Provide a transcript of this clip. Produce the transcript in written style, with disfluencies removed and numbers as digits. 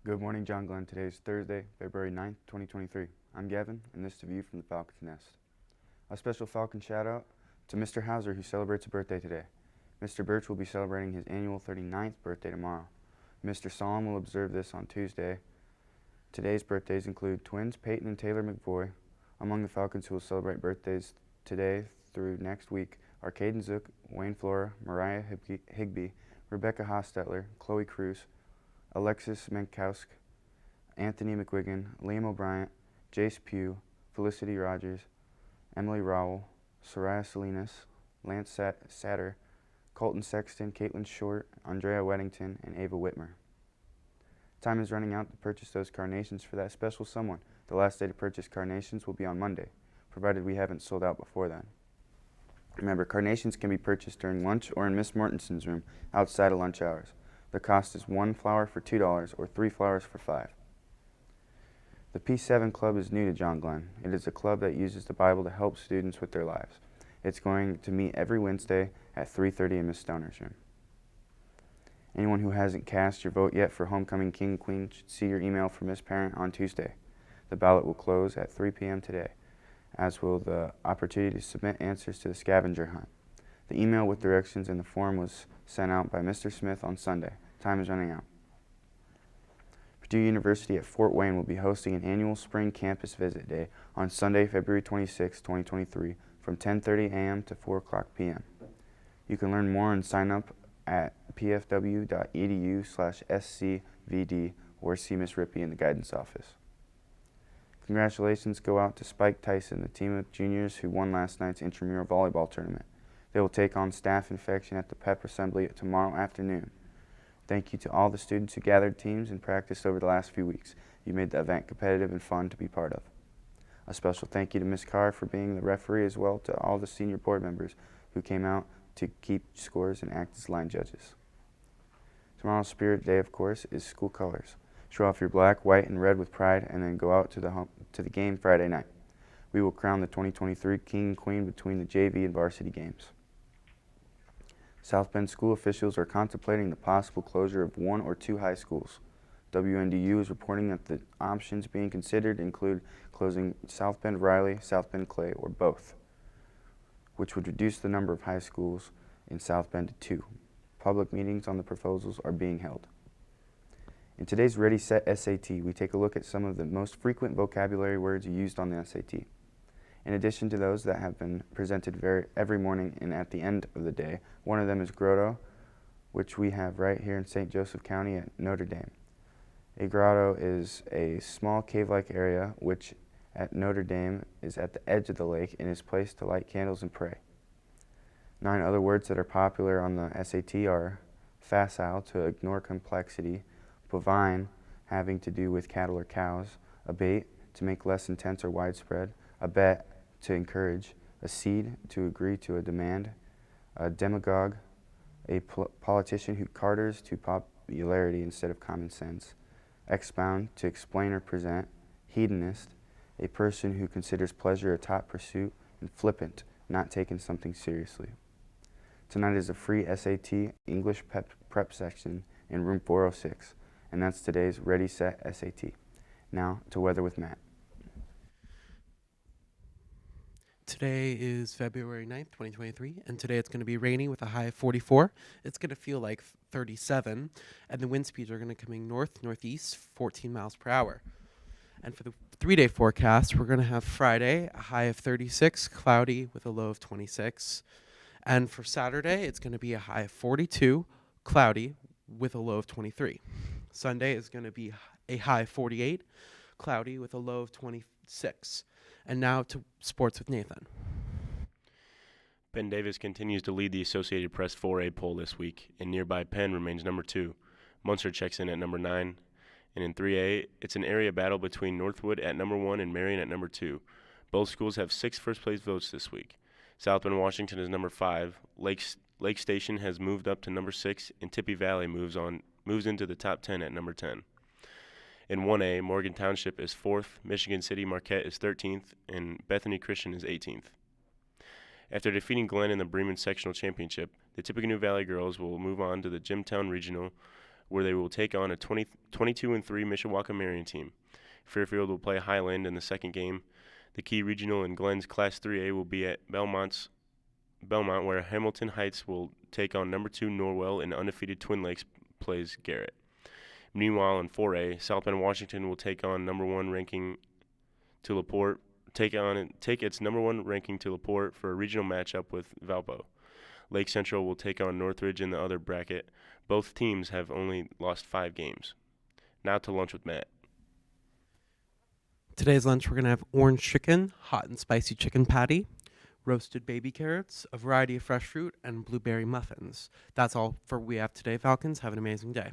Good morning, John Glenn. Today is Thursday, February 9th, 2023. I'm Gavin, and this is the view from the Falcon's Nest. A special Falcon shout out to Mr. Hauser, who celebrates a birthday today. Mr. Birch will be celebrating his annual 39th birthday tomorrow. Mr. Solom will observe this on Tuesday. Today's birthdays include twins Peyton and Taylor McVoy. Among the Falcons who will celebrate birthdays today through next week are Caden Zook, Wayne Flora, Mariah Higby, Rebecca Hostetler, Chloe Cruz, Alexis Mankowsk, Anthony McWigan, Liam O'Brien, Jace Pugh, Felicity Rogers, Emily Rowell, Soraya Salinas, Lance Satter, Colton Sexton, Caitlin Short, Andrea Weddington, and Ava Whitmer. Time is running out to purchase those carnations for that special someone. The last day to purchase carnations will be on Monday, provided we haven't sold out before then. Remember, carnations can be purchased during lunch or in Miss Mortenson's room outside of lunch hours. The cost is 1 flower for $2 or 3 flowers for $5. The P7 Club is new to John Glenn. It is a club that uses the Bible to help students with their lives. It's going to meet every Wednesday at 3:30 in Miss Stoner's room. Anyone who hasn't cast your vote yet for Homecoming King and Queen should see your email from Miss Parent on Tuesday. The ballot will close at 3 p.m. today, as will the opportunity to submit answers to the scavenger hunt. The email with directions and the form was sent out by Mr. Smith on Sunday. Time is running out. Purdue University at Fort Wayne will be hosting an annual spring campus visit day on Sunday, February 26, 2023, from 10:30 a.m. to 4 o'clock p.m. You can learn more and sign up at pfw.edu/scvd or see Ms. Rippey in the guidance office. Congratulations go out to Spike Tyson, the team of juniors who won last night's intramural volleyball tournament. They will take on Staff Infection at the Pep Assembly tomorrow afternoon. Thank you to all the students who gathered teams and practiced over the last few weeks. You made the event competitive and fun to be part of. A special thank you to Ms. Carr for being the referee, as well to all the senior board members who came out to keep scores and act as line judges. Tomorrow's Spirit Day, of course, is school colors. Show off your black, white, and red with pride, and then go out to the game Friday night. We will crown the 2023 King and Queen between the JV and varsity games. South Bend school officials are contemplating the possible closure of 1 or 2 high schools. WNDU is reporting that the options being considered include closing South Bend Riley, South Bend Clay, or both, which would reduce the number of high schools in South Bend to 2. Public meetings on the proposals are being held. In today's Ready Set SAT, we take a look at some of the most frequent vocabulary words used on the SAT. In addition to those that have been presented every morning and at the end of the day, one of them is grotto, which we have right here in St. Joseph County at Notre Dame. A grotto is a small cave-like area which at Notre Dame is at the edge of the lake and is placed to light candles and pray. 9 other words that are popular on the SAT are facile, to ignore complexity, bovine, having to do with cattle or cows, abate, to make less intense or widespread, a bet, to encourage, a seed, to agree to a demand, a demagogue, a politician who caters to popularity instead of common sense, expound, to explain or present, hedonist, a person who considers pleasure a top pursuit, and flippant, not taking something seriously. Tonight is a free SAT English prep section in room 406, and that's today's Ready Set SAT. Now to weather with Matt. Today is February 9th, 2023, and today it's going to be rainy with a high of 44. It's going to feel like 37, and the wind speeds are going to be coming northeast, 14 miles per hour. And for the 3-day forecast, we're going to have Friday, a high of 36, cloudy with a low of 26. And for Saturday, it's going to be a high of 42, cloudy with a low of 23. Sunday is going to be a high of 48, cloudy with a low of 26. And now to sports with Nathan. Ben Davis continues to lead the Associated Press 4A poll this week, and nearby Penn remains number 2. Munster checks in at number 9. And in 3A, it's an area battle between Northwood at number 1 and Marion at number 2. Both schools have 6 first-place votes this week. South Bend, Washington is number 5. Lake Station has moved up to number 6, and Tippy Valley moves into the top 10 at number 10. In 1A, Morgan Township is 4th, Michigan City Marquette is 13th, and Bethany Christian is 18th. After defeating Glenn in the Bremen Sectional Championship, the Tippecanoe Valley girls will move on to the Jimtown Regional, where they will take on a 22-3 Mishawaka Marion team. Fairfield will play Highland in the second game. The key regional in Glenn's Class 3A will be at Belmont, where Hamilton Heights will take on number 2 Norwell, and undefeated Twin Lakes plays Garrett. Meanwhile, in 4A, South Bend Washington will take on number 1 ranking to LaPorte, take its number 1 ranking to LaPorte for a regional matchup with Valpo. Lake Central will take on Northridge in the other bracket. Both teams have only lost 5 games. Now to lunch with Matt. Today's lunch, we're going to have orange chicken, hot and spicy chicken patty, roasted baby carrots, a variety of fresh fruit, and blueberry muffins. That's all for we have today, Falcons. Have an amazing day.